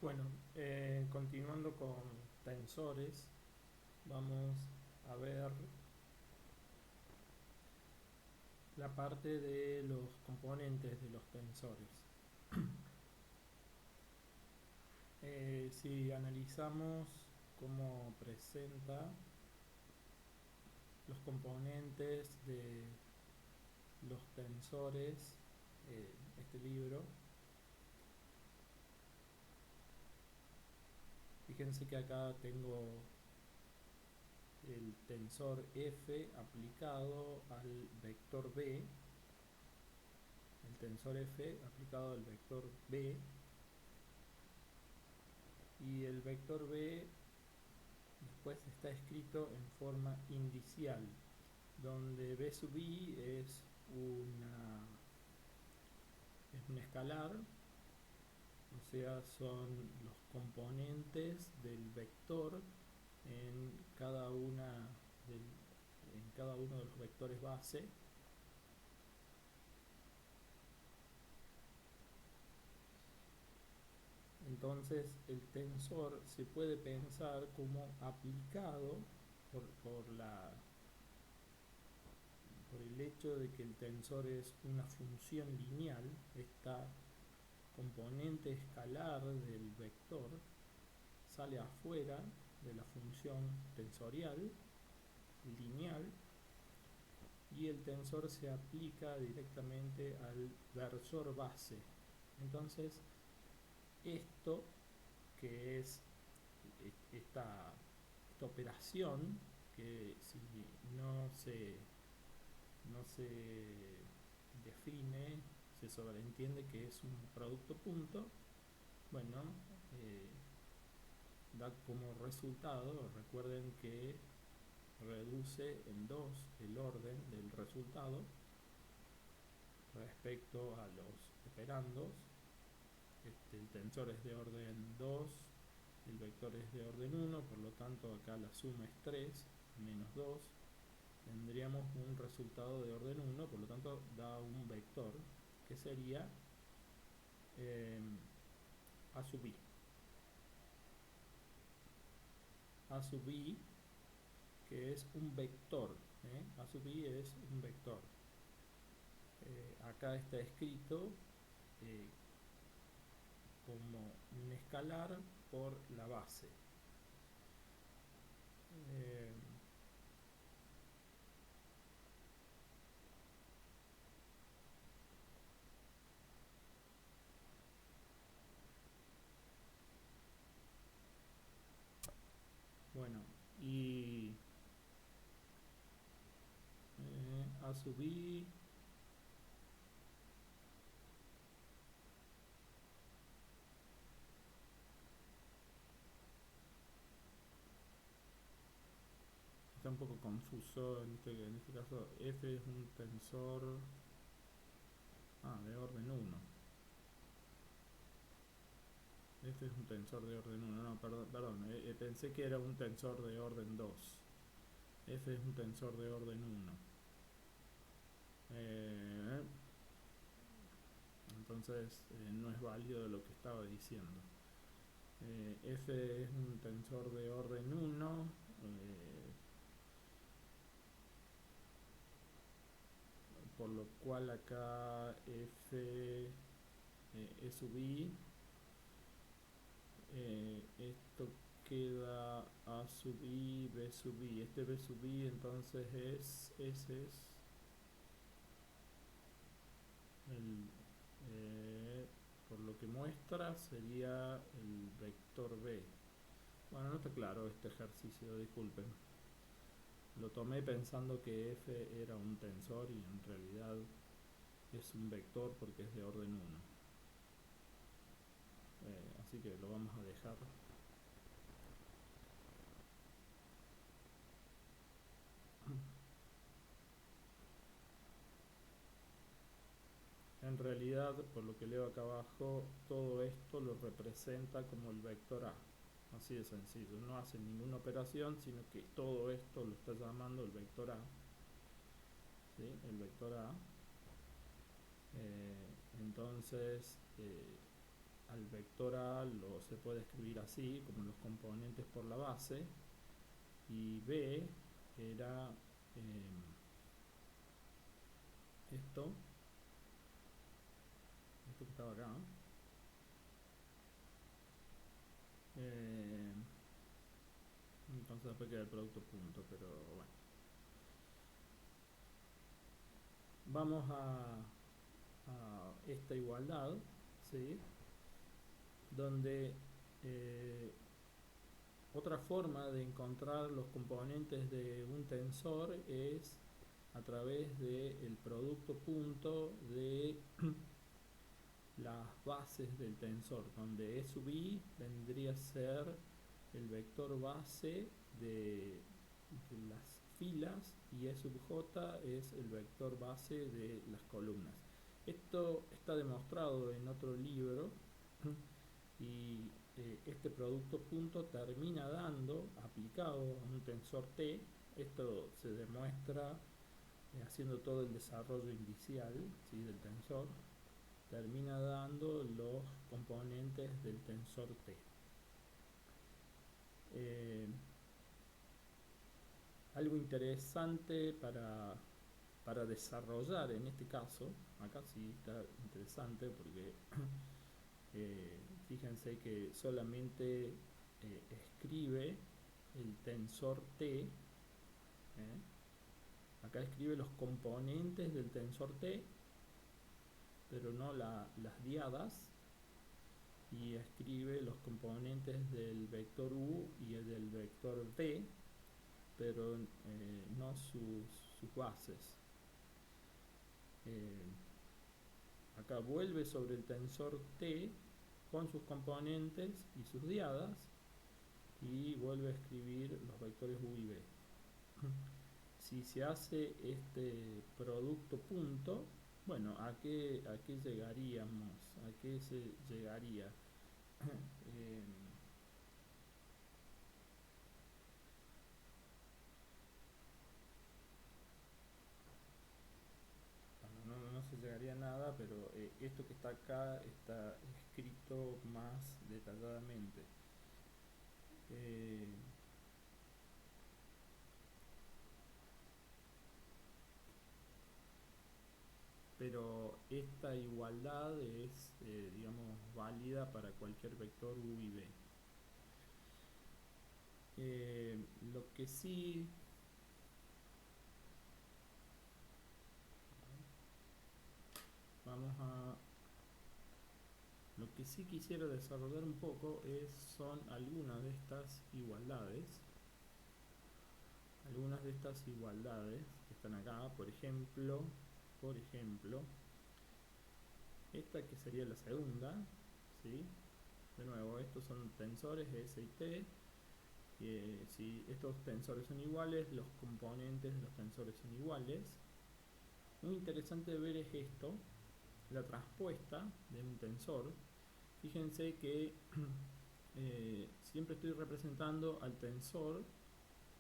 Bueno, continuando con tensores, vamos a ver la parte de los componentes de los tensores. Si analizamos cómo presenta los componentes de los tensores, este libro, fíjense que acá tengo el tensor F aplicado al vector B, el tensor F aplicado al vector B, y el vector B después está escrito en forma indicial, donde B sub I es un escalar, o sea, son los componentes del vector en cada en cada uno de los vectores base. Entonces el tensor se puede pensar como aplicado por por el hecho de que el tensor es una función lineal. Esta componente escalar del vector sale afuera de la función tensorial lineal, y el tensor se aplica directamente al versor base. Entonces esto, que es esta operación, que si no se, no se define, se sobreentiende que es un producto punto, bueno, eh, da como resultado, recuerden que reduce en 2 el orden del resultado respecto a los operandos. El tensor es de orden 2, el vector es de orden 1, por lo tanto acá la suma es 3 menos 2, tendríamos un resultado de orden 1, por lo tanto da un vector que sería eh, A sub I. A sub I, que es un vector, A sub I es un vector. Acá está escrito eh, como un escalar por la base. Eh, bueno, y A sub I está un poco confuso en este caso. F es un tensor de orden 1. Este es un tensor de orden 1. No, perdón, pensé que era un tensor de orden 2. F es un tensor de orden 1. Entonces no es válido lo que estaba diciendo. F es un tensor de orden 1. Por lo cual acá F E sub I, esto queda A sub I, B sub I. Este B sub I entonces ese es el, por lo que muestra sería el vector B. Bueno, no está claro este ejercicio, disculpen. Lo tomé pensando que F era un tensor y en realidad es un vector porque es de orden 1. Así que lo vamos a dejar. En realidad, por lo que leo acá abajo, todo esto lo representa como el vector A. Así de sencillo, no hace ninguna operación, sino que todo esto lo está llamando el vector A. ¿Sí? El vector A. Entonces, al vector A se puede escribir así, como los componentes por la base, y B era esto que estaba acá. Entonces después queda el producto punto, pero bueno. Vamos a esta igualdad, ¿sí? Donde otra forma de encontrar los componentes de un tensor es a través del producto punto de las bases del tensor, donde E sub i vendría a ser el vector base de las filas y E sub j es el vector base de las columnas. Esto está demostrado en otro libro y este producto punto termina dando, aplicado a un tensor T, esto se demuestra haciendo todo el desarrollo inicial, ¿sí?, del tensor, termina dando los componentes del tensor T. Algo interesante para desarrollar en este caso, acá sí está interesante porque fíjense que solamente escribe el tensor T, acá escribe los componentes del tensor T, pero no las diadas, y escribe los componentes del vector U y el del vector V, pero no sus bases. Acá vuelve sobre el tensor T con sus componentes y sus diadas y vuelve a escribir los vectores U y V. Si se hace este producto punto, bueno, ¿a qué llegaríamos? ¿A qué se llegaría? No se llegaría a nada, pero esto que está acá está escrito más detalladamente. Pero esta igualdad es, digamos, válida para cualquier vector U y V. Lo que sí lo que sí quisiera desarrollar un poco son algunas de estas igualdades. Algunas de estas igualdades que están acá, por ejemplo, esta que sería la segunda, ¿sí? De nuevo, estos son tensores S y T. Si estos tensores son iguales, los componentes de los tensores son iguales. Muy interesante ver es esto, la transpuesta de un tensor. Fíjense que siempre estoy representando al tensor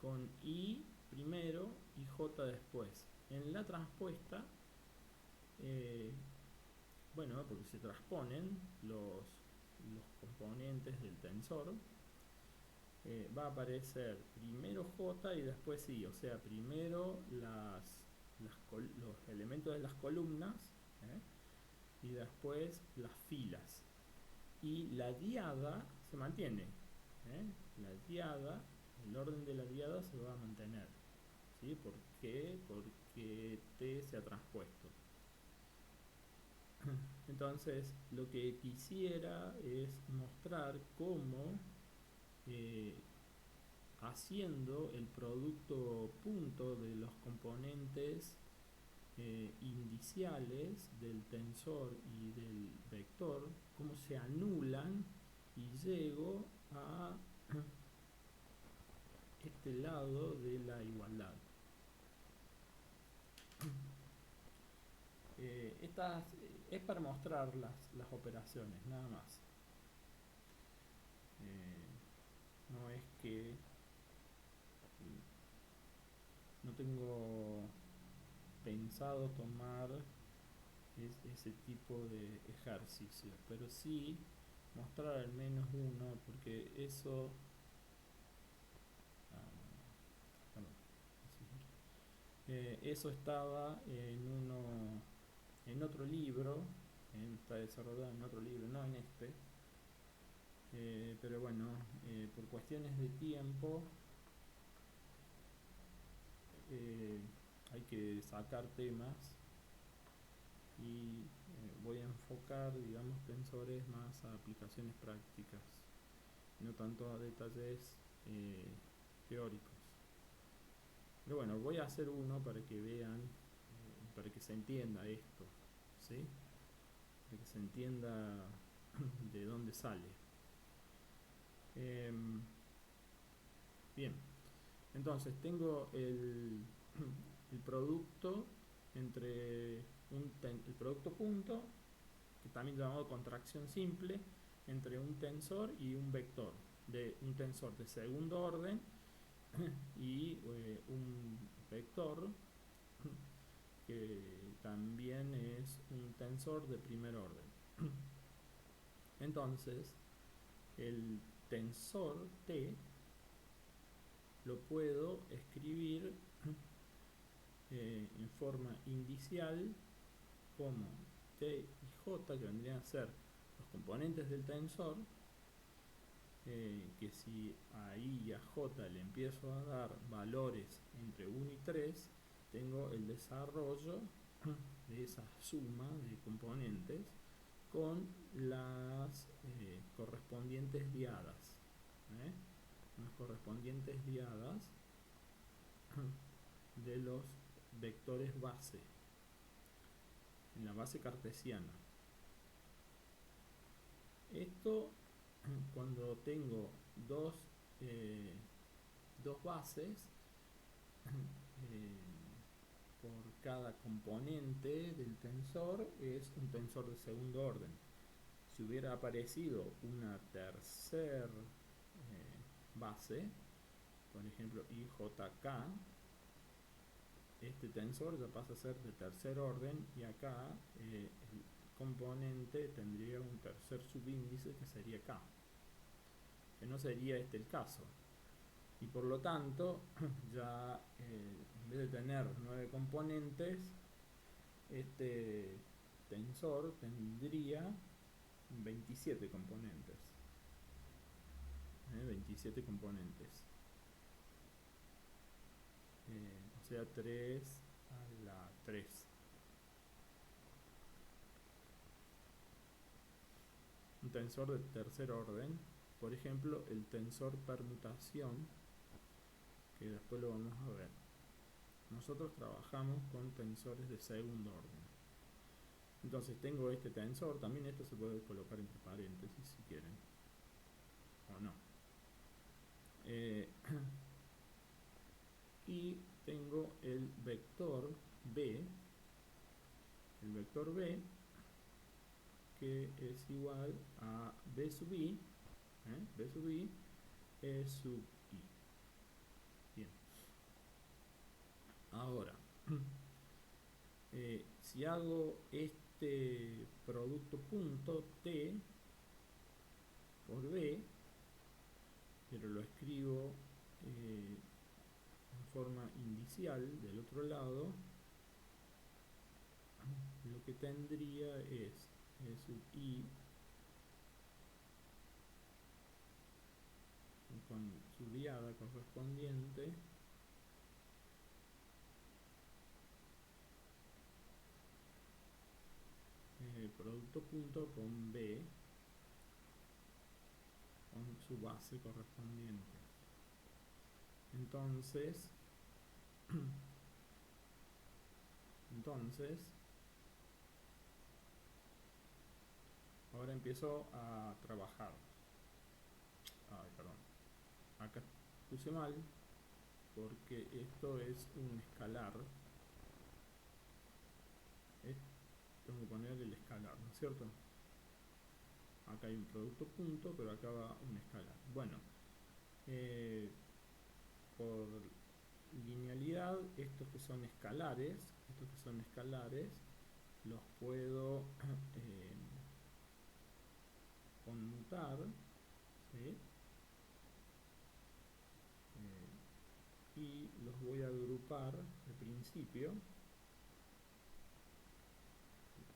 con I primero y J después. En la transpuesta, bueno, porque se transponen los componentes del tensor, va a aparecer primero J y después I, o sea, primero los elementos de las columnas, y después las filas. Y la diada se mantiene, la diada, el orden de la diada se va a mantener, ¿sí? ¿Por qué? Porque T se ha transpuesto. Entonces, lo que quisiera es mostrar cómo haciendo el producto punto de los componentes indiciales del tensor y del vector, cómo se anulan y llego a este lado de la igualdad. Estas es para mostrar las operaciones, nada más. No es que no tengo pensado tomar ese tipo de ejercicios, pero sí mostrar al menos uno, porque eso... perdón, eso estaba en otro libro, está desarrollado en otro libro, no en este. Pero bueno, por cuestiones de tiempo eh, hay que sacar temas y voy a enfocar, digamos, tensores más a aplicaciones prácticas, no tanto a detalles teóricos. Pero bueno, voy a hacer uno para que vean, para que se entienda esto, ¿sí? Para que se entienda de dónde sale. Bien, entonces tengo el producto entre el producto punto, que también llamado contracción simple, entre un tensor y un vector, de un tensor de segundo orden y un vector que también es un tensor de primer orden. Entonces, el tensor T lo puedo escribir en forma inicial como T y J, que vendrían a ser los componentes del tensor, que si a I y a J le empiezo a dar valores entre 1 y 3, tengo el desarrollo de esa suma de componentes con las correspondientes diadas. Las correspondientes diadas de los vectores base en la base cartesiana. Esto cuando tengo dos bases por cada componente del tensor es un tensor de segundo orden. Si hubiera aparecido una tercera base, por ejemplo IJK, este tensor ya pasa a ser de tercer orden y acá el componente tendría un tercer subíndice que sería K, que no sería este el caso. Y por lo tanto, ya en vez de tener 9 componentes, este tensor tendría 27 componentes. 27 componentes. O sea, 3 a la 3. Un tensor de tercer orden, por ejemplo, el tensor permutación, que después lo vamos a ver. Nosotros trabajamos con tensores de segundo orden. Entonces tengo este tensor, también esto se puede colocar entre paréntesis si quieren, o no. Y tengo el vector B, que es igual a B sub I, B sub I, E sub I. Bien. Ahora, si hago este producto punto T por B, pero lo escribo en forma inicial del otro lado, lo que tendría es E sub I con su diada correspondiente producto punto con B con su base correspondiente. Entonces ahora empiezo a trabajar. Ay, perdón, acá puse mal porque esto es un escalar. Tengo que poner el escalar, ¿no es cierto? Acá hay un producto punto, pero acá va un escalar. Bueno, por linealidad, estos que son escalares, los puedo juntar, ¿sí? Y los voy a agrupar al principio,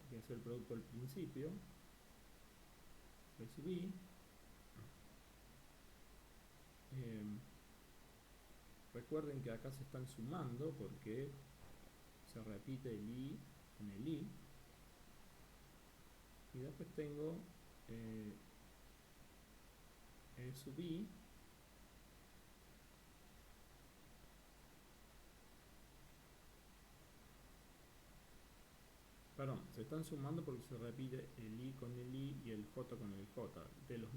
que es el producto al principio, B sub I. Recuerden que acá se están sumando porque se repite el I con el I. Y después tengo E sub I. Perdón, se están sumando porque se repite el I con el I y el J con el J. Del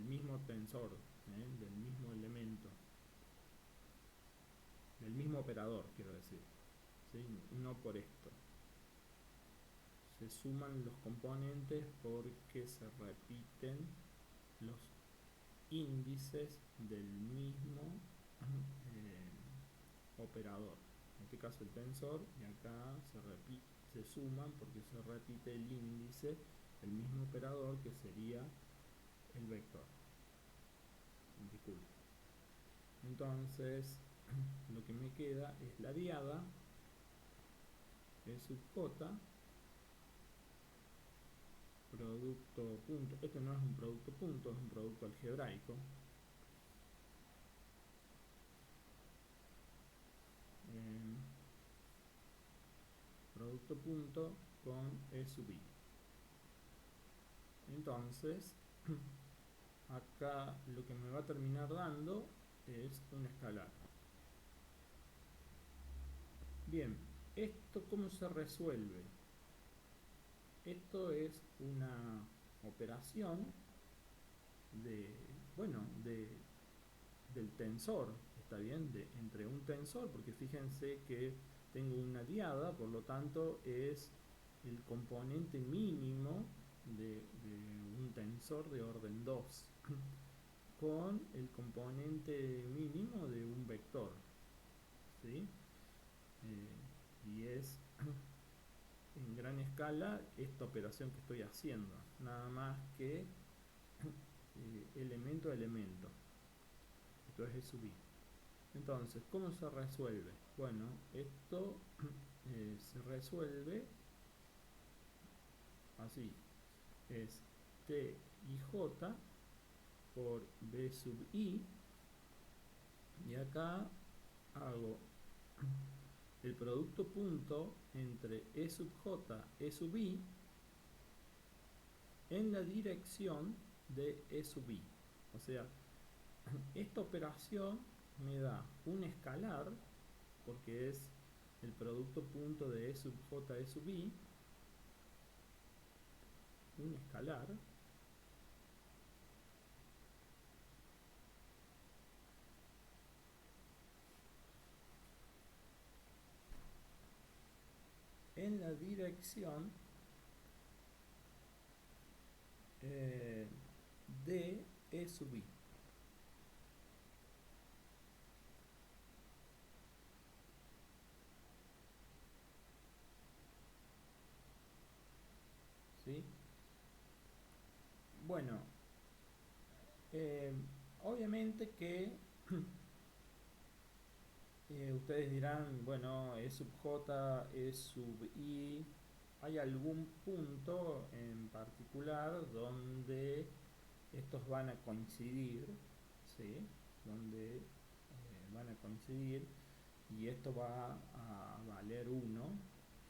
mismo tensor, del mismo elemento. Del mismo operador, quiero decir. ¿Sí? No por esto. Se suman los componentes porque se repiten los índices del mismo operador. En este caso el tensor, y acá se suman porque se repite el índice del mismo operador que sería el vector. Disculpe. Entonces, lo que me queda es la diada E sub j, producto punto. Este no es un producto punto, es un producto algebraico. Producto punto con E sub I. Entonces, acá lo que me va a terminar dando es un escalar. Bien, ¿esto cómo se resuelve? Esto es una operación del tensor, ¿está bien? Entre un tensor, porque fíjense que tengo una diada, por lo tanto es el componente mínimo de un tensor de orden 2 con el componente mínimo de un vector, ¿sí? Y es en gran escala esta operación que estoy haciendo, nada más que elemento a elemento. Esto es E sub I. Entonces, ¿cómo se resuelve? Bueno, esto se resuelve así. Es T y J por B sub I. Y acá hago el producto punto entre E sub J, E sub I en la dirección de E sub I. O sea, esta operación me da un escalar, porque es el producto punto de E sub J, E sub I, un escalar, en la dirección de E sub I. ¿Sí? Bueno, obviamente que ustedes dirán, bueno, E sub J, E sub I, ¿hay algún punto en particular donde estos van a coincidir? ¿Sí? Donde van a coincidir y esto va a valer 1,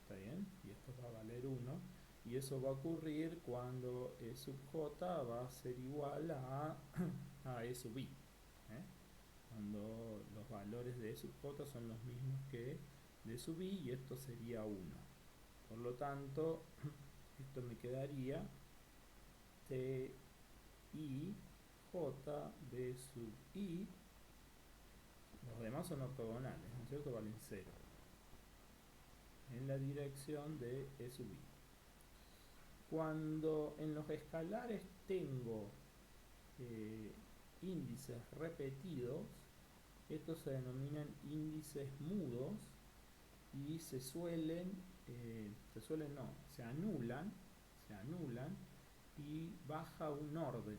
¿está bien? Y esto va a valer 1, y eso va a ocurrir cuando E sub J va a ser igual a E sub I, ¿eh? Cuando los valores de E sub J son los mismos que de E sub I, y esto sería 1. Por lo tanto, esto me quedaría T I J B sub I. Los demás son ortogonales, ¿no es cierto? Valen 0 en la dirección de E sub I. Cuando en los escalares tengo índices repetidos, estos se denominan índices mudos y se anulan se anulan y baja un orden.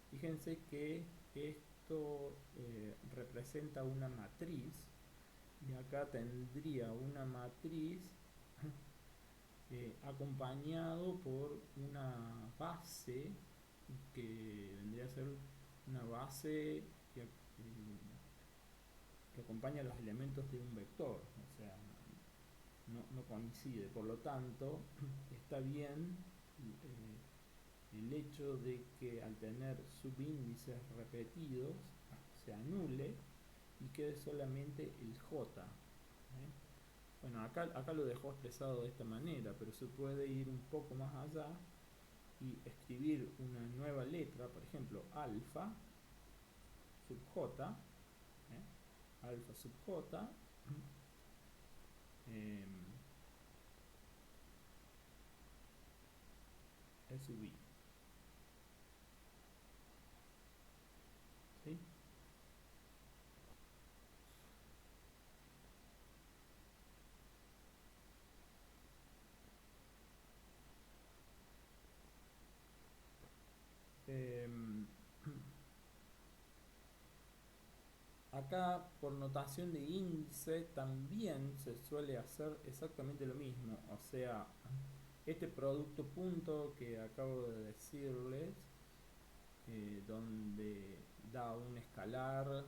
Fíjense que esto representa una matriz y acá tendría una matriz acompañado por una base que vendría a ser una base que acompaña los elementos de un vector, o sea, no coincide. Por lo tanto, está bien el hecho de que al tener subíndices repetidos se anule y quede solamente el J. Bueno, acá lo dejó expresado de esta manera, pero se puede ir un poco más allá y escribir una nueva letra, por ejemplo, alfa sub J, alfa sub J, E sub I. ¿Sí? Acá, por notación de índice, también se suele hacer exactamente lo mismo. O sea, este producto punto que acabo de decirles, donde da un escalar,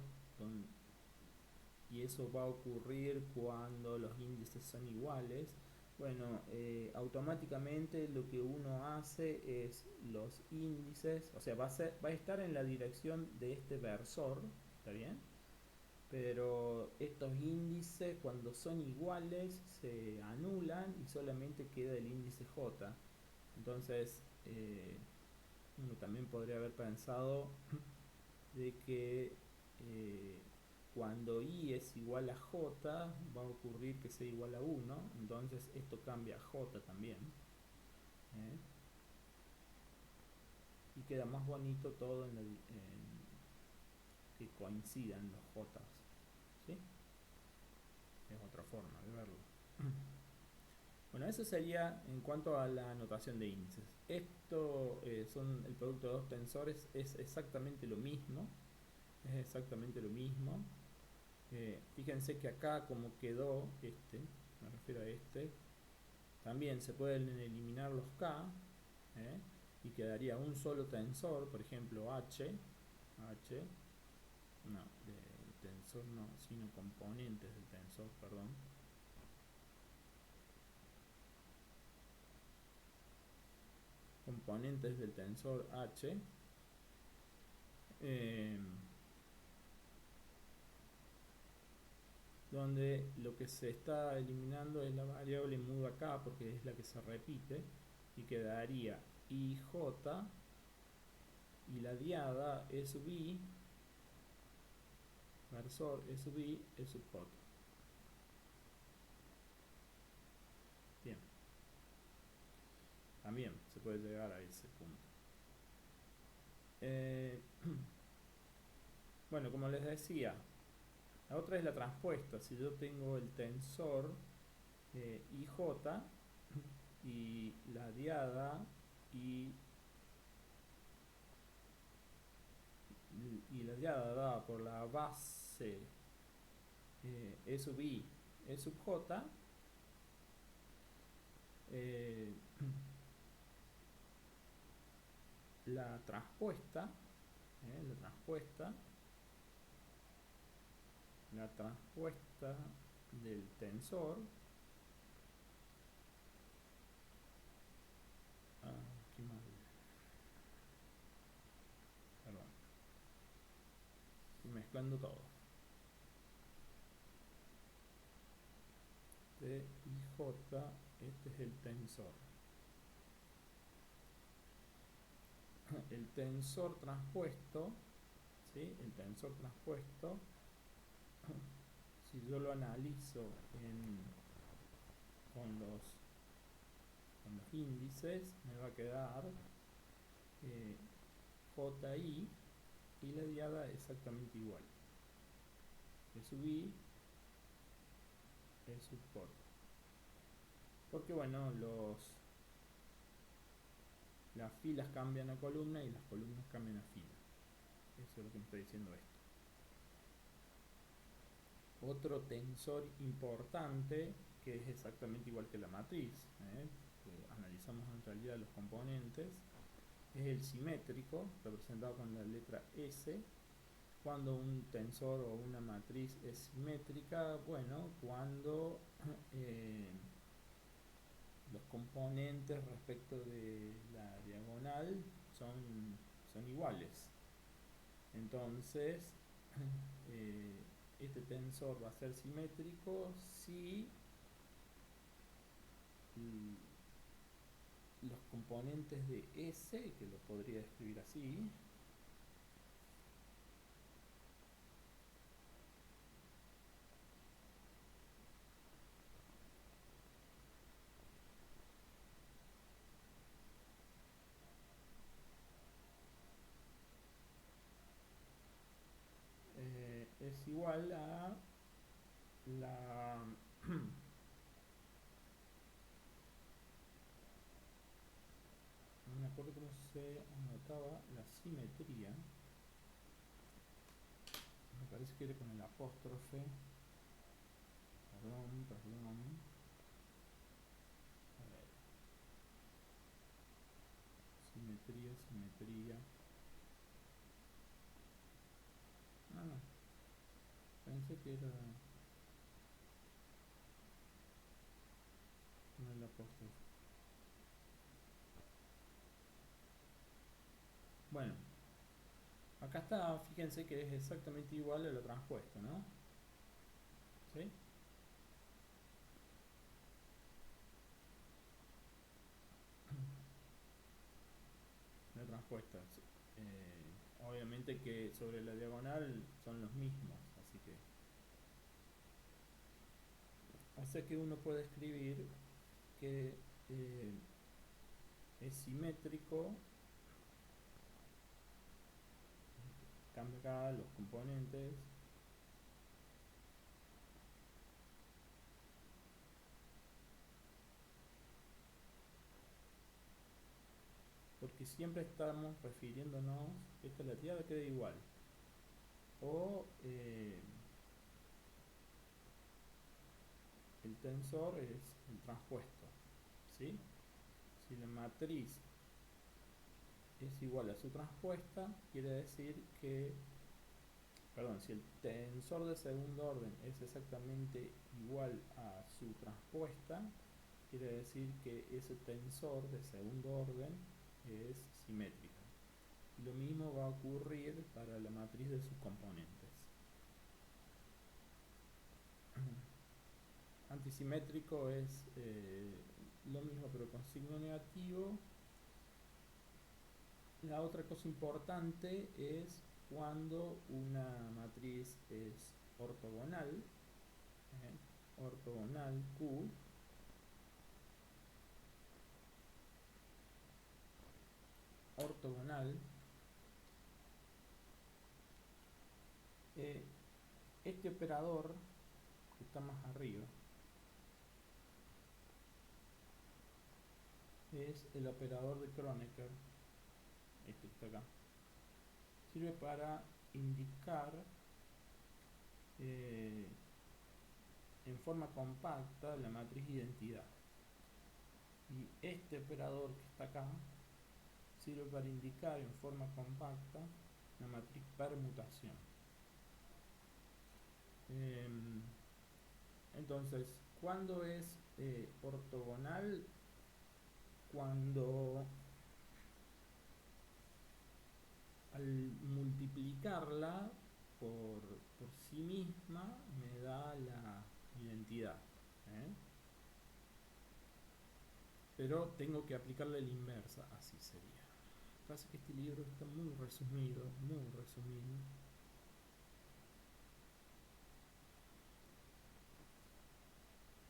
y eso va a ocurrir cuando los índices son iguales. Bueno, automáticamente lo que uno hace es los índices, o sea, va a estar en la dirección de este versor, ¿está bien? Pero estos índices cuando son iguales se anulan y solamente queda el índice J. Entonces uno también podría haber pensado de que cuando I es igual a J va a ocurrir que sea igual a 1, entonces esto cambia a J también, ¿eh? Y queda más bonito todo que coincidan los J, ¿sí? Es otra forma de verlo. Bueno, eso sería en cuanto a la notación de índices. Esto son el producto de dos tensores, es exactamente lo mismo. Es exactamente lo mismo. Fíjense que acá como quedó me refiero a también se pueden eliminar los K, y quedaría un solo tensor, por ejemplo no, del tensor no, sino componentes del tensor, perdón. Componentes del tensor H, donde lo que se está eliminando es la variable muda K porque es la que se repite y quedaría IJ y la diada E sub I versor E sub I E sub J. Bien, también se puede llegar a ese punto. Bueno, como les decía, la otra es la transpuesta. Si yo tengo el tensor IJ y la diada y la diada dada por la base E sub I E sub J, la transpuesta, la transpuesta del tensor, qué mal, perdón, estoy mezclando todo, T y J, este es el tensor. El tensor transpuesto, ¿sí? El tensor transpuesto, si yo lo analizo con los índices, me va a quedar JI y la diada exactamente igual. E sub I, E sub J. Porque bueno, las filas cambian a columna y las columnas cambian a filas. Eso es lo que me está diciendo esto. Otro tensor importante, que es exactamente igual que la matriz, que analizamos en realidad los componentes, es el simétrico, representado con la letra S. Cuando un tensor o una matriz es simétrica, bueno, cuando los componentes respecto de la diagonal son iguales. Entonces, este tensor va a ser simétrico si los componentes de S, que lo podría escribir así, es igual a la no me acuerdo cómo se anotaba la simetría, me parece que era con el apóstrofe, perdón, a ver, simetría, no, pensé que era con el apóstrofe. Bueno, acá está, fíjense que es exactamente igual a lo transpuesto, ¿no? ¿Sí? La transpuesta. Obviamente que sobre la diagonal son los mismos, así que uno puede escribir que es simétrico, cambia acá los componentes, porque siempre estamos refiriéndonos, esta la tirada queda igual, o el tensor es el transpuesto, ¿sí? Si la matriz es igual a su transpuesta, quiere decir que, perdón, si el tensor de segundo orden es exactamente igual a su transpuesta, quiere decir que ese tensor de segundo orden es simétrico. Lo mismo va a ocurrir para la matriz de sus componentes. Antisimétrico es lo mismo pero con signo negativo. La otra cosa importante es cuando una matriz es ortogonal, ortogonal Q, ortogonal, este operador que está más arriba es el operador de Kronecker, este que está acá, sirve para indicar en forma compacta la matriz identidad, y este operador que está acá sirve para indicar en forma compacta la matriz permutación. Entonces, ¿cuándo es ortogonal? Cuando al multiplicarla por sí misma me da la identidad, pero tengo que aplicarle la inversa, así sería. Pasa que este libro está muy resumido, muy resumido.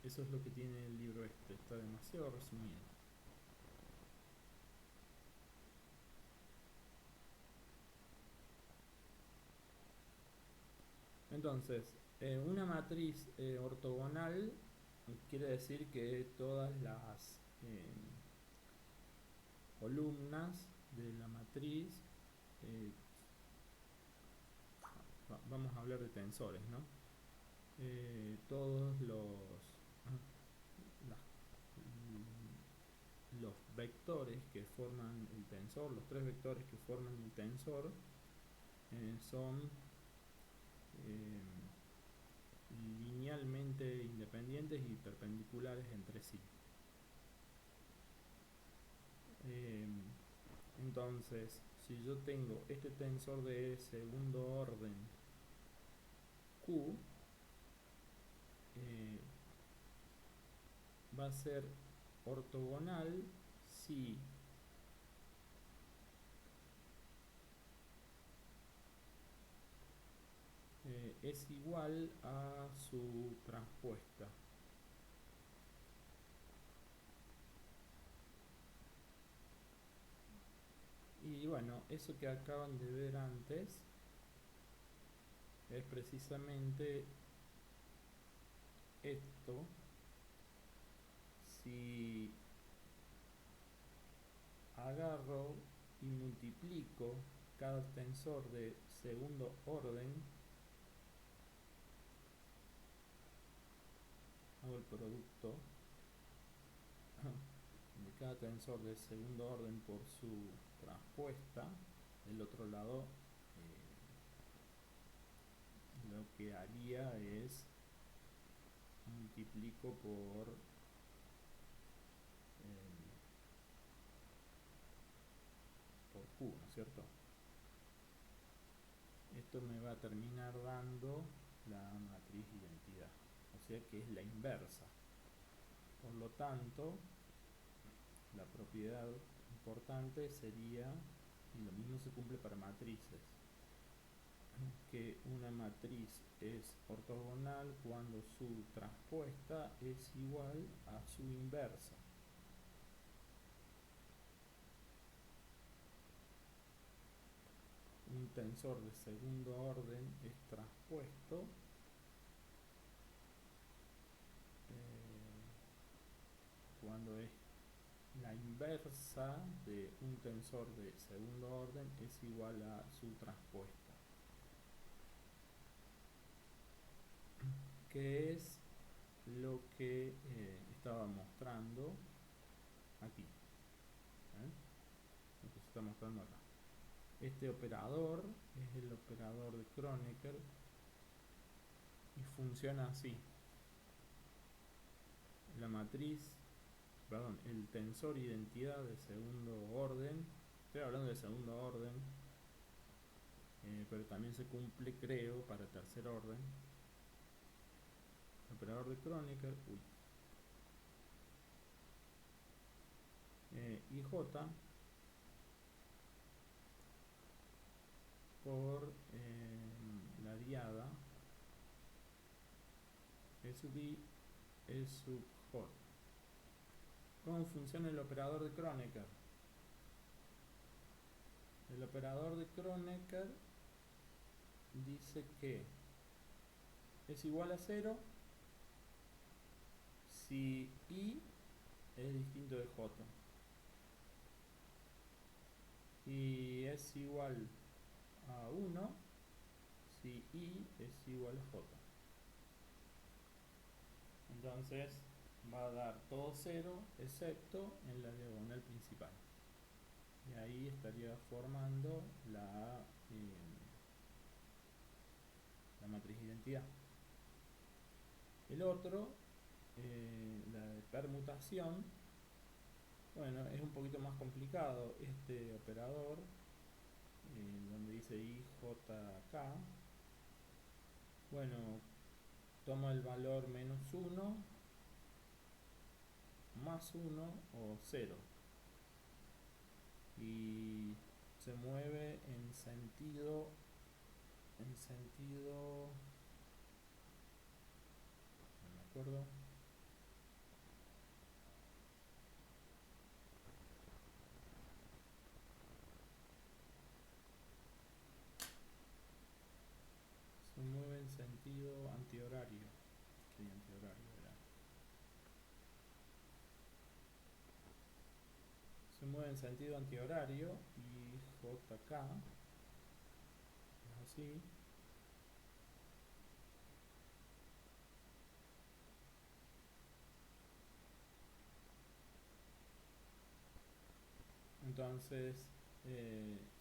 Eso es lo que tiene el libro este, está demasiado resumido. Entonces, una matriz ortogonal quiere decir que todas las, o columnas de la matriz, eh, vamos a hablar de tensores, ¿no? Todos las- los vectores que forman el tensor, los tres vectores que forman el tensor, son linealmente independientes y perpendiculares entre sí. Entonces, si yo tengo este tensor de segundo orden Q, va a ser ortogonal si es igual a su transpuesta. Y bueno, eso que acaban de ver antes es precisamente esto. Si agarro y multiplico cada tensor de segundo orden, hago el producto de cada tensor de segundo orden por su transpuesta, del otro lado lo que haría es multiplico por Q, ¿no es cierto? Esto me va a terminar dando la matriz identidad, o sea que es la inversa. Por lo tanto, la propiedad importante sería, y lo mismo se cumple para matrices, que una matriz es ortogonal cuando su transpuesta es igual a su inversa. Un tensor de segundo orden es transpuesto cuando es la inversa de un tensor de segundo orden es igual a su transpuesta, que es lo que estaba mostrando aquí, lo que se está mostrando acá. Este operador es el operador de Kronecker y funciona así. La matriz, perdón, el tensor identidad de segundo orden, estoy hablando de segundo orden, pero también se cumple, creo, para tercer orden. El operador de Kronecker, y J por la diada E sub I, E sub J. ¿Cómo funciona el operador de Kronecker? El operador de Kronecker dice que es igual a 0 si I es distinto de J y es igual a 1 si I es igual a J. Entonces va a dar todo 0 excepto en la diagonal principal. Y ahí estaría formando la matriz de identidad. El otro, la de permutación, bueno, es un poquito más complicado. Este operador, donde dice IJK, bueno, toma el valor menos 1, más 1 o 0 y se mueve en sentido no me acuerdo, se mueve en sentido antihorario. Sí, antihorario era. Se mueve en sentido antihorario y JK, así. Entonces,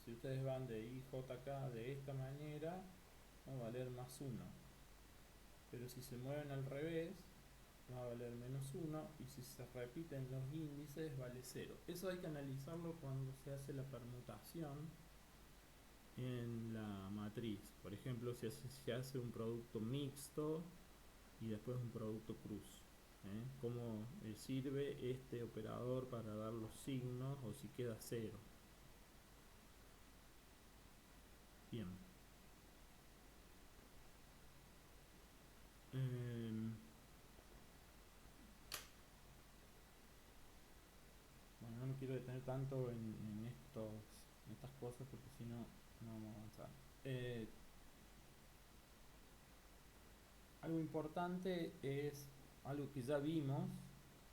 si ustedes van de IJK de esta manera, va a valer +1. Pero si se mueven al revés, va a valer -1. Y si se repiten los índices, vale 0. Eso hay que analizarlo cuando se hace la permutación en la matriz. Por ejemplo, si se hace un producto mixto y después un producto cruz. ¿Cómo sirve este operador para dar los signos o si queda 0? Bien. Bueno, no me quiero detener tanto en estas cosas porque si no, no vamos a avanzar. Algo importante es algo que ya vimos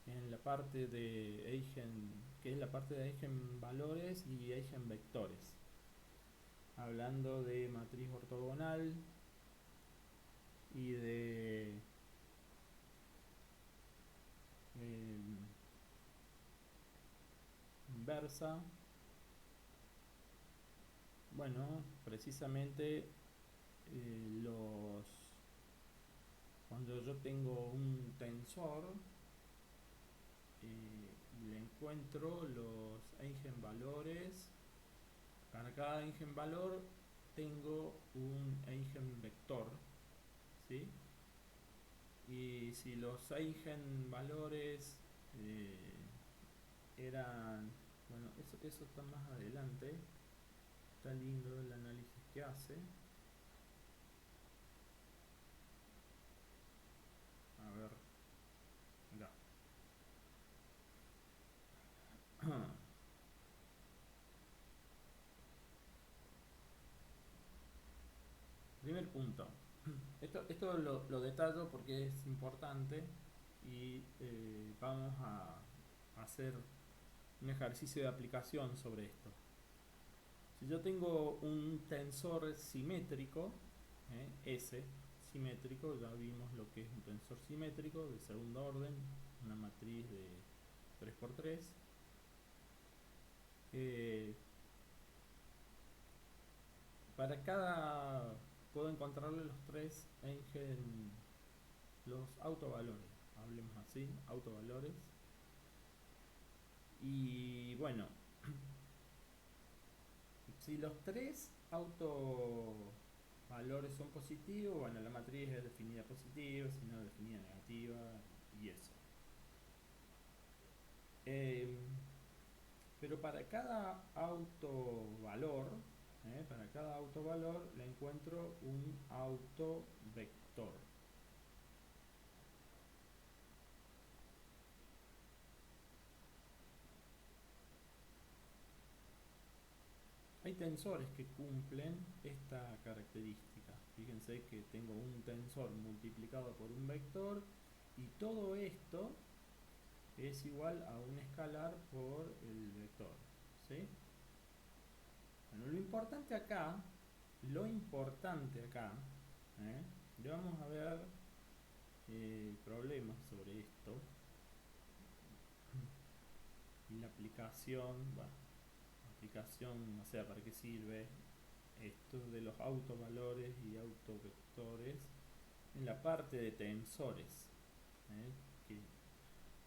en la parte de Eigen, que es la parte de eigenvalores y eigenvectores. Hablando de matriz ortogonal y de inversa. Bueno, precisamente cuando yo tengo un tensor, le encuentro los eigenvalores. Para cada eigenvalor tengo un eigenvector, ¿sí? Y si los eigenvalores eran... Bueno, eso está más adelante. Está lindo el análisis que hace. A ver, acá. Primer punto. Esto lo detallo porque es importante y vamos a hacer un ejercicio de aplicación sobre esto. Si yo tengo un tensor simétrico, S simétrico, ya vimos lo que es un tensor simétrico de segundo orden, una matriz de 3×3. Para cada puedo encontrarle los autovalores, hablemos así, autovalores. Y bueno, si los tres autovalores son positivos, bueno, la matriz es definida positiva, si no definida negativa y eso. Pero para cada autovalor le encuentro un autovector. Hay tensores que cumplen esta característica. Fíjense que tengo un tensor multiplicado por un vector y todo esto es igual a un escalar por el vector, ¿sí? Bueno, lo importante acá, ya vamos a ver problemas sobre esto y la aplicación, bueno, o sea, ¿para qué sirve esto de los autovalores y autovectores en la parte de tensores? Que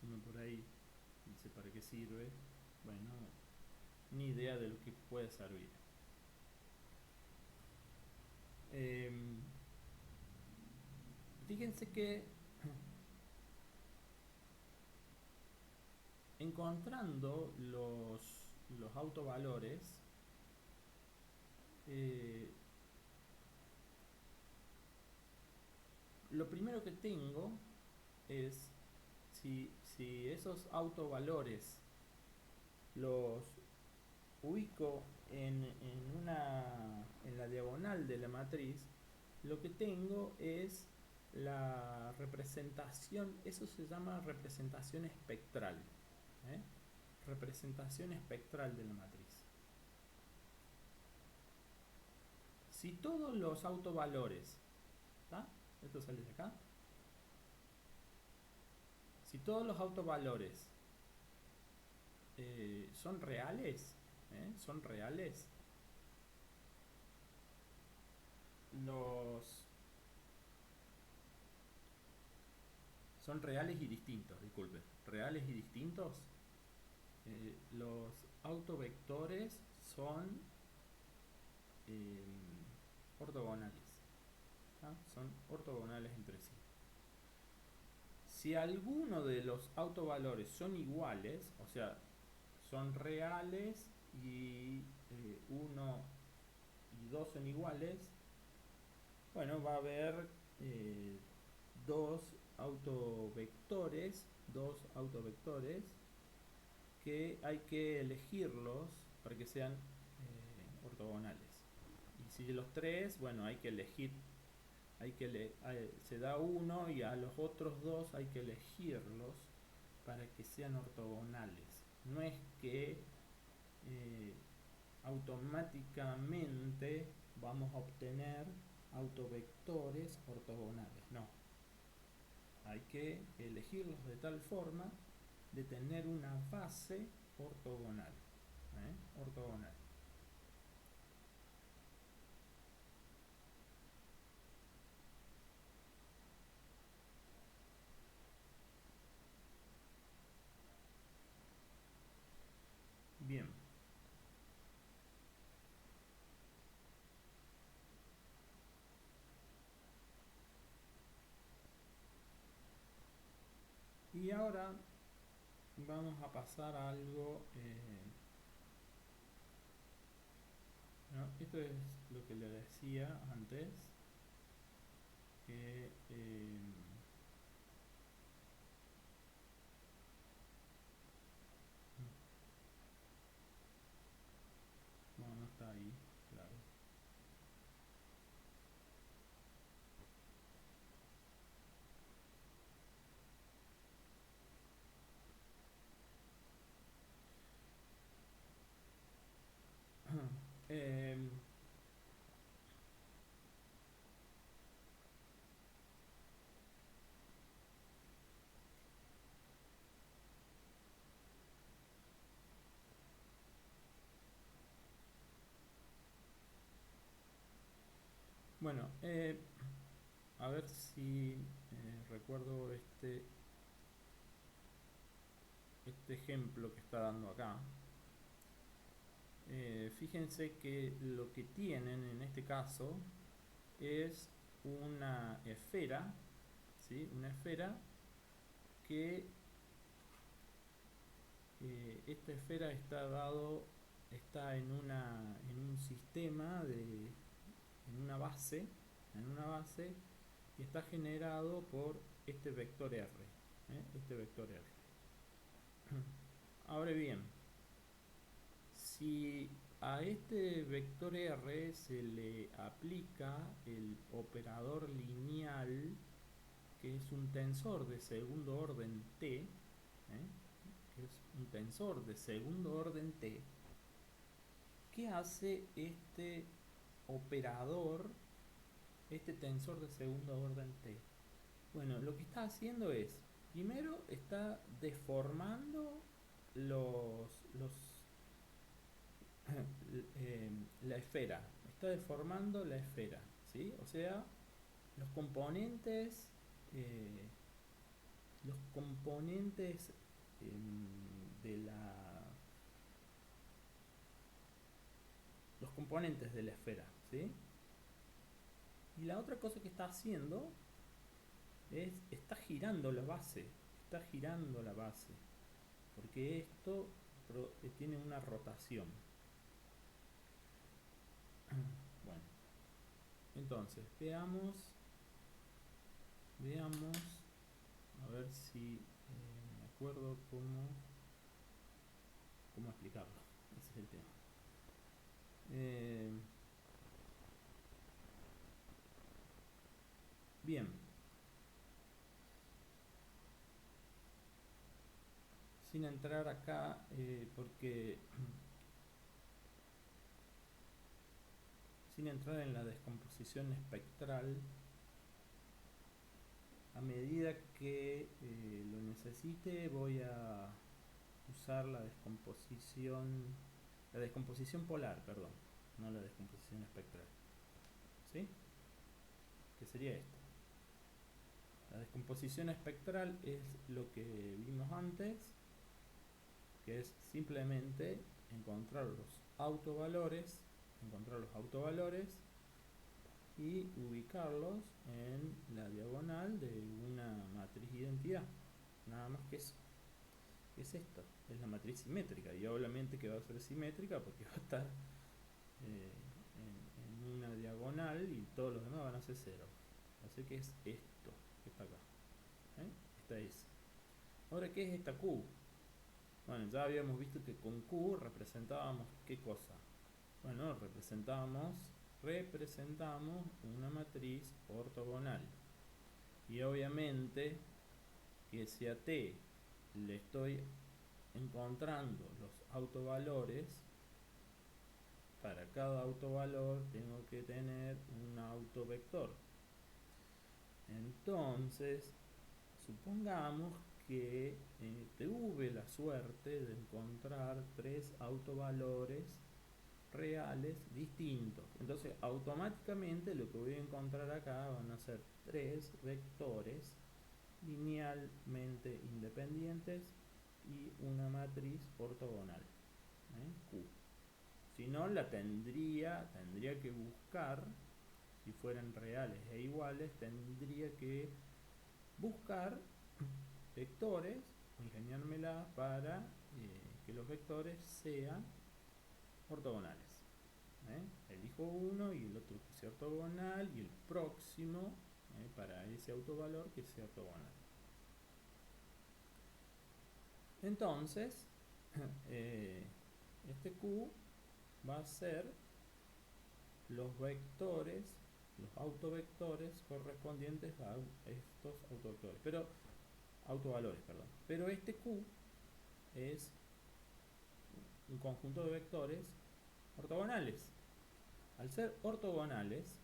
uno por ahí dice ¿para qué sirve? Bueno, ni idea de lo que puede servir. Fíjense que encontrando los autovalores, lo primero que tengo es si esos autovalores los ubico en la diagonal de la matriz, lo que tengo es la representación, eso se llama representación espectral. representación espectral de la matriz. Si todos los autovalores, ¿está? Esto sale de acá. Si todos los autovalores son reales, son reales, son reales y distintos, disculpen, reales y distintos, los autovectores son ortogonales, ¿tá? Son ortogonales entre sí. Si alguno de los autovalores son iguales, o sea, son reales y 1 y 2 son iguales, bueno, va a haber dos autovectores que hay que elegirlos para que sean ortogonales. Y si los tres, bueno, hay que elegir, se da uno y a los otros dos hay que elegirlos para que sean ortogonales. No es que automáticamente vamos a obtener autovectores ortogonales, no. Hay que elegirlos de tal forma de tener una base ortogonal. Ortogonal. Bien. Y ahora vamos a pasar a algo. ¿No? Esto es lo que le decía antes, que no está ahí, claro. eh, bueno, a ver si recuerdo este ejemplo que está dando acá. Fíjense que lo que tienen en este caso es una esfera, ¿sí? Una esfera que esta esfera está en un sistema en una base y está generado por este vector R, este vector R. Ahora bien, si a este vector R se le aplica el operador lineal, que es un tensor de segundo orden T, que es un tensor de segundo orden T, ¿qué hace este operador, este tensor de segundo orden T? Bueno, lo que está haciendo es, primero está deformando la esfera, está deformando la esfera, ¿sí? O sea, los componentes eh, de los componentes de la esfera, ¿sí? Y la otra cosa que está haciendo está girando la base, porque esto tiene una rotación. Bueno, entonces veamos, a ver si me acuerdo cómo explicarlo. Ese es el tema. Bien. sin entrar acá, porque sin entrar en la descomposición espectral, a medida que lo necesite voy a usar la descomposición polar, perdón, no la descomposición espectral, ¿sí? Que sería esto. La descomposición espectral es lo que vimos antes, que es simplemente encontrar los autovalores y ubicarlos en la diagonal de una matriz de identidad. Nada más que eso. ¿Qué es esto? Es la matriz simétrica, y obviamente que va a ser simétrica porque va a estar en una diagonal y todos los demás van a ser cero. Así que es esto que está acá. Esta es. Ahora, ¿qué es esta Q? Bueno, ya habíamos visto que con Q representábamos ¿qué cosa? Bueno, representamos una matriz ortogonal. Y obviamente que si a T le estoy encontrando los autovalores, para cada autovalor tengo que tener un autovector. Entonces, supongamos que tuve la suerte de encontrar 3 autovalores reales distintos. Entonces, automáticamente lo que voy a encontrar acá van a ser 3 vectores linealmente independientes y una matriz ortogonal, Q. Si no, la tendría que buscar, si fueran reales e iguales, tendría que buscar vectores, ingeniármela para que los vectores sean ortogonales. Elijo uno y el otro que sea ortogonal y el próximo para ese autovalor que sea ortogonal. Entonces, este Q va a ser los vectores, los autovectores correspondientes a estos autovalores. Pero este Q es un conjunto de vectores ortogonales. Al ser ortogonales,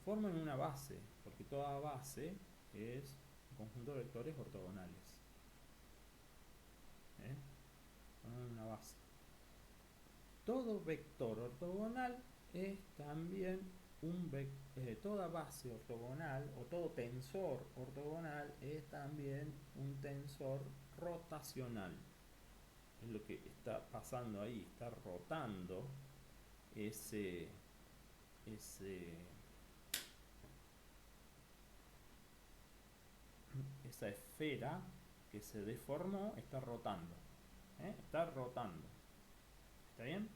forman una base, porque toda base es un conjunto de vectores ortogonales. Forman una base. Todo vector ortogonal es también toda base ortogonal o todo tensor ortogonal es también un tensor rotacional. Es lo que está pasando ahí, está rotando esa esfera que se deformó, está rotando. Está rotando. ¿Está bien?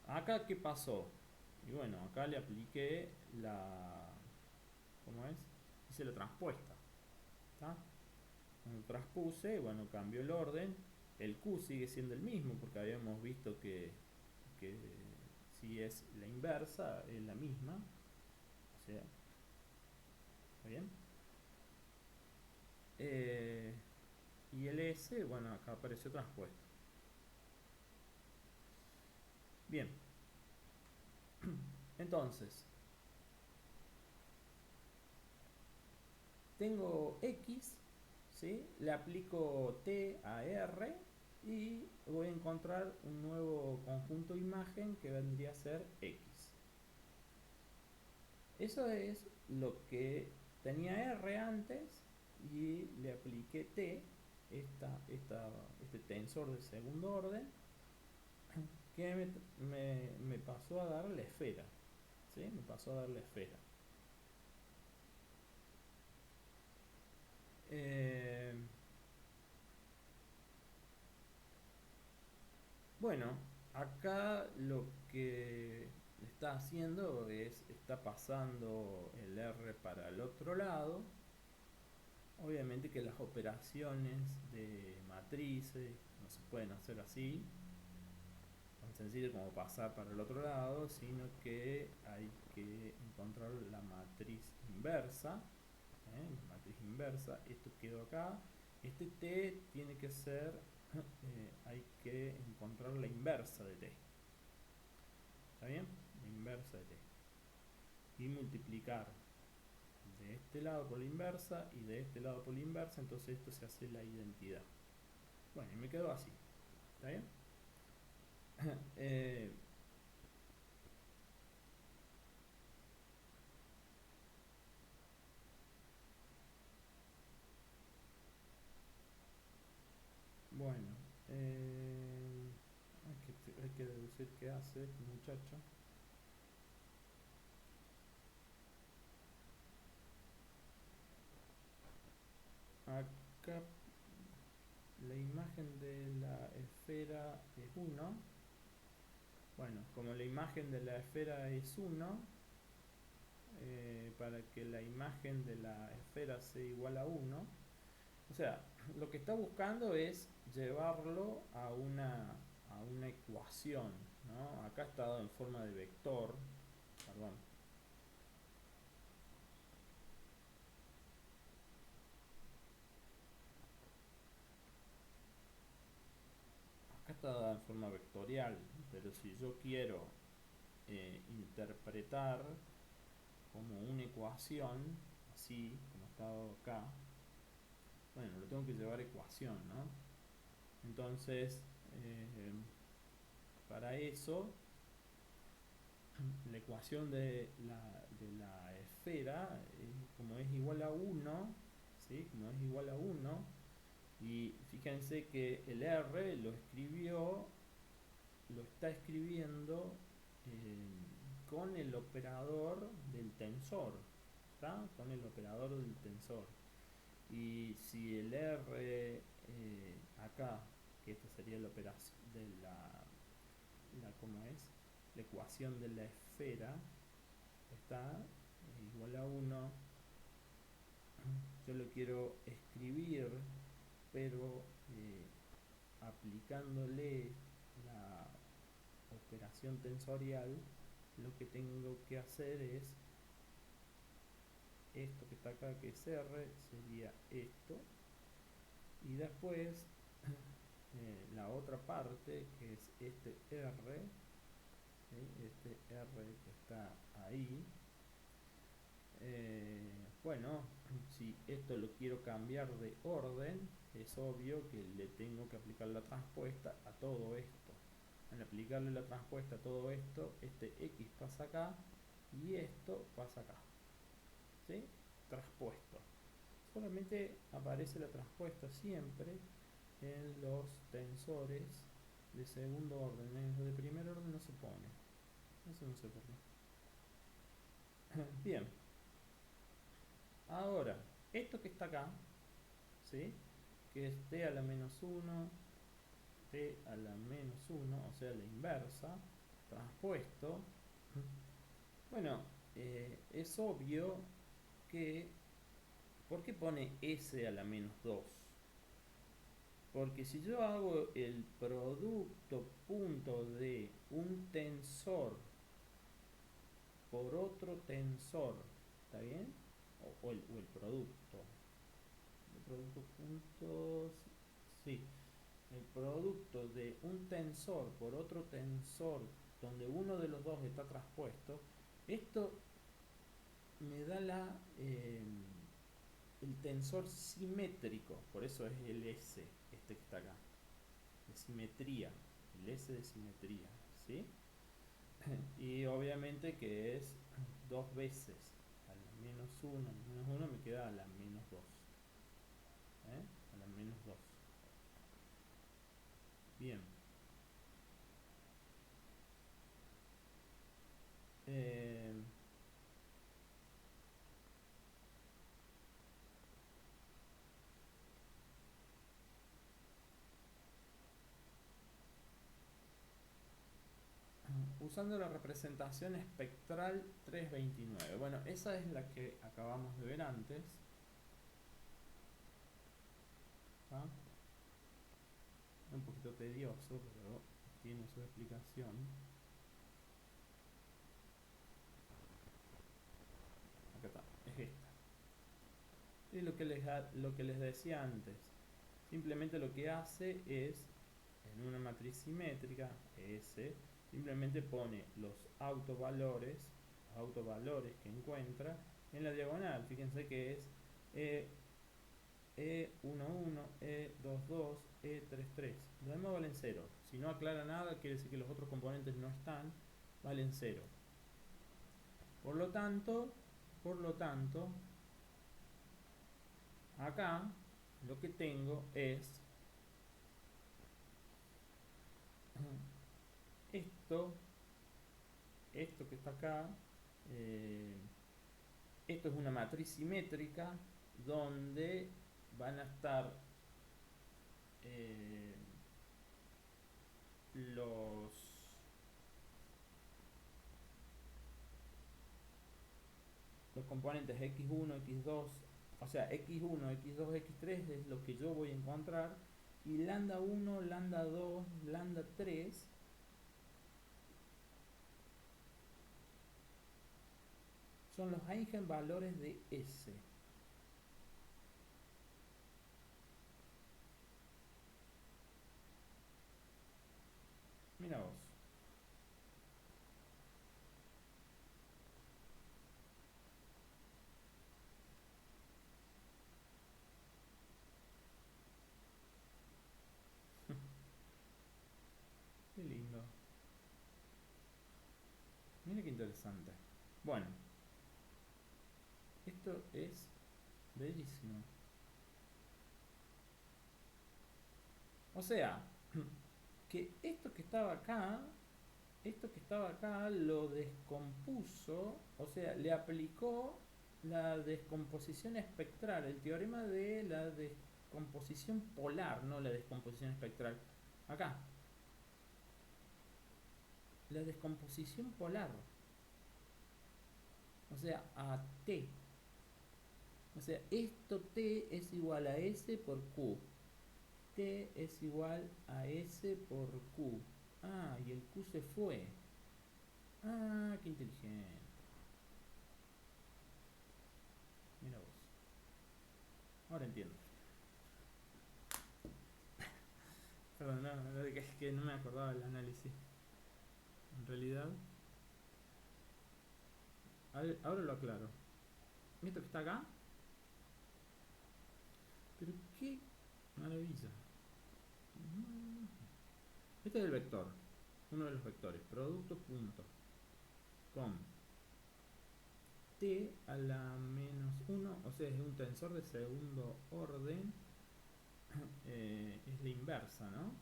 Acá, ¿qué pasó? Y bueno, acá le apliqué ¿cómo es? Hice la transpuesta. ¿Está? Cuando transpuse, bueno, cambió el orden. El Q sigue siendo el mismo porque habíamos visto que si es la inversa, es la misma. O sea, ¿está bien? Y el S, bueno, acá apareció transpuesto. Bien. Entonces, tengo X, ¿sí? Le aplico T a R y voy a encontrar un nuevo conjunto de imagen que vendría a ser X. Eso es lo que tenía R antes y le apliqué T, este tensor de segundo orden, que me pasó a dar la esfera. ¿Sí? Me pasó a dar la esfera. Bueno, acá lo que está haciendo está pasando el R para el otro lado. Obviamente que las operaciones de matrices no se pueden hacer así, tan sencillo como pasar para el otro lado, sino que hay que encontrar la matriz inversa. La matriz inversa, esto quedó acá, este t tiene que ser, hay que encontrar la inversa de t, ¿está bien? La inversa de t, y multiplicar de este lado por la inversa y de este lado por la inversa, entonces esto se hace la identidad. Bueno, y me quedó así, ¿está bien? eh, bueno, hay que deducir qué hace este muchacho. Acá la imagen de la esfera es 1. Bueno, como la imagen de la esfera es 1, para que la imagen de la esfera sea igual a 1, o sea, lo que está buscando es llevarlo a una ecuación, ¿no? Acá está dado en forma de vector, perdón. Acá está dado en forma vectorial, pero si yo quiero interpretar como una ecuación, así como está dado acá, bueno, lo tengo que llevar a ecuación, ¿no? Entonces, para eso, la ecuación de la esfera, como es igual a 1, ¿sí? Como es igual a 1, y fíjense que el R lo está escribiendo con el operador del tensor, ¿está? Con el operador del tensor. Y si el R acá, que esta sería la operación de ¿cómo es? La ecuación de la esfera está igual a 1, yo lo quiero escribir, pero aplicándole la operación tensorial, lo que tengo que hacer es esto que está acá, que es R, sería esto, y después la otra parte, que es este R, ¿sí? Este R que está ahí, bueno, si esto lo quiero cambiar de orden, es obvio que le tengo que aplicar la transpuesta a todo esto. Al aplicarle la transpuesta a todo esto, este X pasa acá y esto pasa acá, ¿sí? Transpuesto. Solamente aparece la transpuesta siempre en los tensores de segundo orden. En los de primer orden no se pone. Eso no sé por qué. Bien. Ahora, esto que está acá, ¿sí? Que es t a la menos 1, t a la menos 1, o sea, la inversa, transpuesto. Bueno, es obvio que... ¿Por qué pone s a la menos 2? Porque si yo hago el producto punto de un tensor por otro tensor, ¿está bien? O el producto. El producto punto... Sí. El producto de un tensor por otro tensor donde uno de los dos está transpuesto, esto me da el tensor simétrico, por eso es el S, este que está acá, de simetría, el S de simetría, ¿sí? Y obviamente que es dos veces, a la menos 1, a la menos 1 me queda a la menos 2, a la menos 2. Bien. Eh, Usando la representación espectral 329. Bueno, esa es la que acabamos de ver antes. ¿Ah? Un poquito tedioso, pero tiene su explicación. Acá está, es esta. Sí, lo que les decía antes. Simplemente lo que hace es, en una matriz simétrica, S, simplemente pone los autovalores que encuentra en la diagonal. Fíjense que es E, E11, E22, E33. Los demás valen 0. Si no aclara nada, quiere decir que los otros componentes no están, valen 0. Por lo tanto, acá lo que tengo es esto, esto que está acá. eh, Esto es una matriz simétrica donde van a estar eh, los, los componentes x1, x2, o sea, x1, x2, x3 es lo que yo voy a encontrar, y lambda 1, lambda 2, lambda 3 son los eigenvalores de S. Mira vos. Qué lindo. Mira qué interesante. Bueno, esto es bellísimo. O sea, que esto que estaba acá lo descompuso, o sea, le aplicó la descomposición espectral, el teorema de la descomposición polar, no la descomposición espectral. Acá, la descomposición polar, o sea, a T. O sea, esto T es igual a S por Q. T es igual a S por Q. Ah, y el Q se fue. Ah, qué inteligente. Mira vos. Ahora entiendo. Perdón, no, es que no me acordaba del análisis. En realidad, ahora lo aclaro. Esto que está acá, pero qué maravilla. Este es el vector, uno de los vectores, producto punto con t a la menos 1, o sea, es un tensor de segundo orden, es la inversa, ¿no?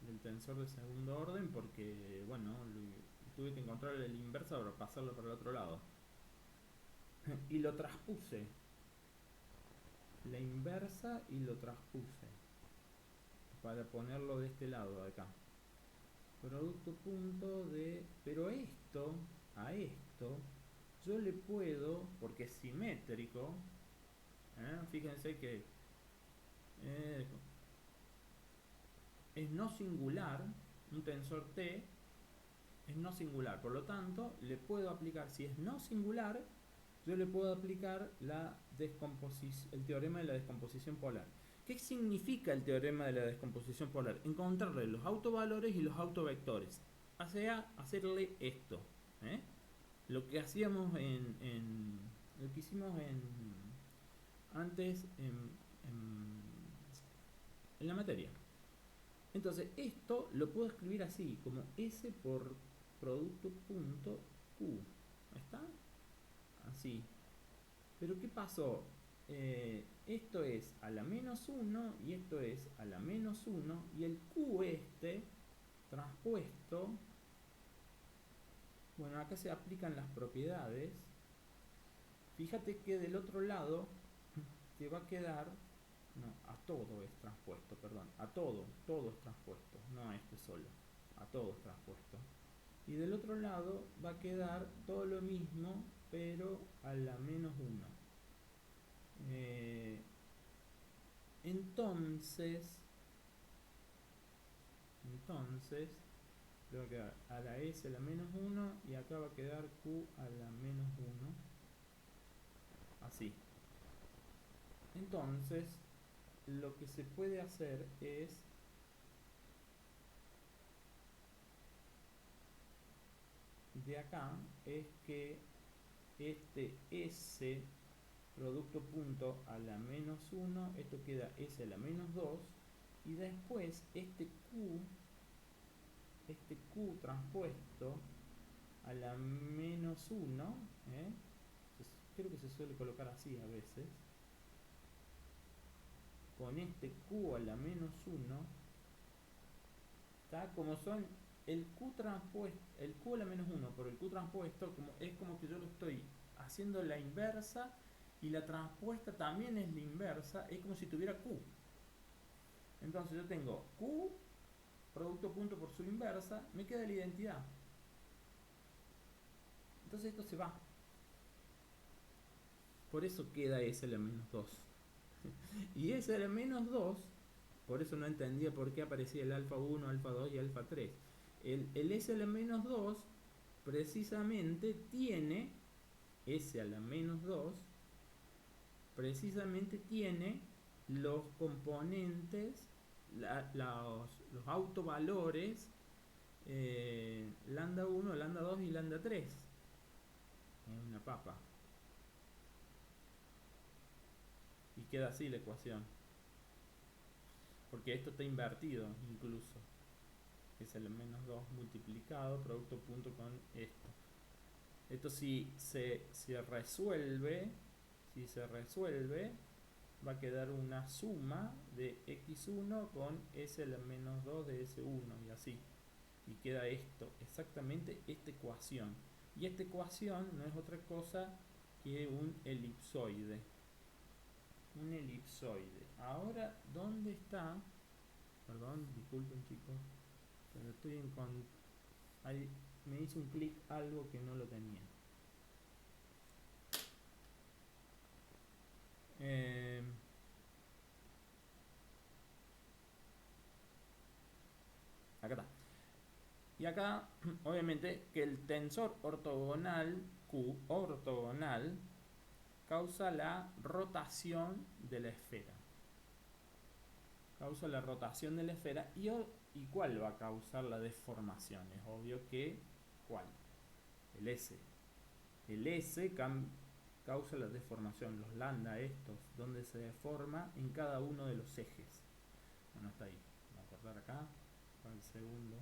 Del tensor de segundo orden, porque, bueno, tuve que encontrar la inversa para pasarlo para el otro lado. Y lo transpuse, la inversa, y lo transpuse para ponerlo de este lado de acá. Producto punto de... Pero esto, a esto, yo le puedo, porque es simétrico, fíjense que es no singular, un tensor T es no singular, por lo tanto le puedo aplicar, si es no singular, yo le puedo aplicar el teorema de la descomposición polar. ¿Qué significa el teorema de la descomposición polar? Encontrarle los autovalores y los autovectores. O sea, hacerle esto. Lo que hacíamos lo que hicimos antes en la materia. Entonces, esto lo puedo escribir así, como S por producto punto Q. ¿Está? Así. Pero ¿qué pasó? Esto es a la menos 1 y esto es a la menos 1, y el Q este transpuesto, bueno, acá se aplican las propiedades. Fíjate que del otro lado te va a quedar, no, a todo es transpuesto, perdón, a todo es transpuesto, no a este solo, a todo es transpuesto. Y del otro lado va a quedar todo lo mismo, pero a la menos 1. Entonces le va a quedar a la S a la menos 1 y acá va a quedar Q a la menos 1. Así. Entonces, lo que se puede hacer es de acá es que este S producto punto a la menos 1, esto queda S a la menos 2, y después este Q transpuesto a la menos 1, creo que se suele colocar así a veces, con este Q a la menos 1, ¿está? Como son el Q transpuesto, el Q a la menos 1 por el Q transpuesto, es como que yo lo estoy haciendo la inversa y la transpuesta también es la inversa, es como si tuviera Q. Entonces yo tengo Q, producto punto por su inversa, me queda la identidad. Entonces esto se va. Por eso queda S a la menos 2. Y S a la menos 2, por eso no entendía por qué aparecía el alfa 1, alfa 2 y alfa 3. El S a la menos 2 precisamente tiene, S a la menos 2, precisamente tiene los componentes, los autovalores lambda 1, lambda 2 y lambda 3. Es una papa. Y queda así la ecuación. Porque esto está invertido incluso. Es el menos 2 multiplicado, producto punto con esto. Esto si se resuelve, va a quedar una suma de x1 con s a la menos 2 de s1 y así. Y queda esto, exactamente esta ecuación. Y esta ecuación no es otra cosa que un elipsoide. Un elipsoide. Ahora, ¿dónde está? Perdón, disculpen chicos, pero estoy en ahí me hizo un clic algo que no lo tenía. Acá está. Y acá, obviamente, que el tensor ortogonal Q ortogonal causa la rotación de la esfera. Causa la rotación de la esfera. ¿Y cuál va a causar la deformación? Es obvio que ¿cuál? El S. El S causa la deformación, los lambda estos, donde se deforma en cada uno de los ejes. Bueno, está ahí. Vamos a cortar acá para el segundo.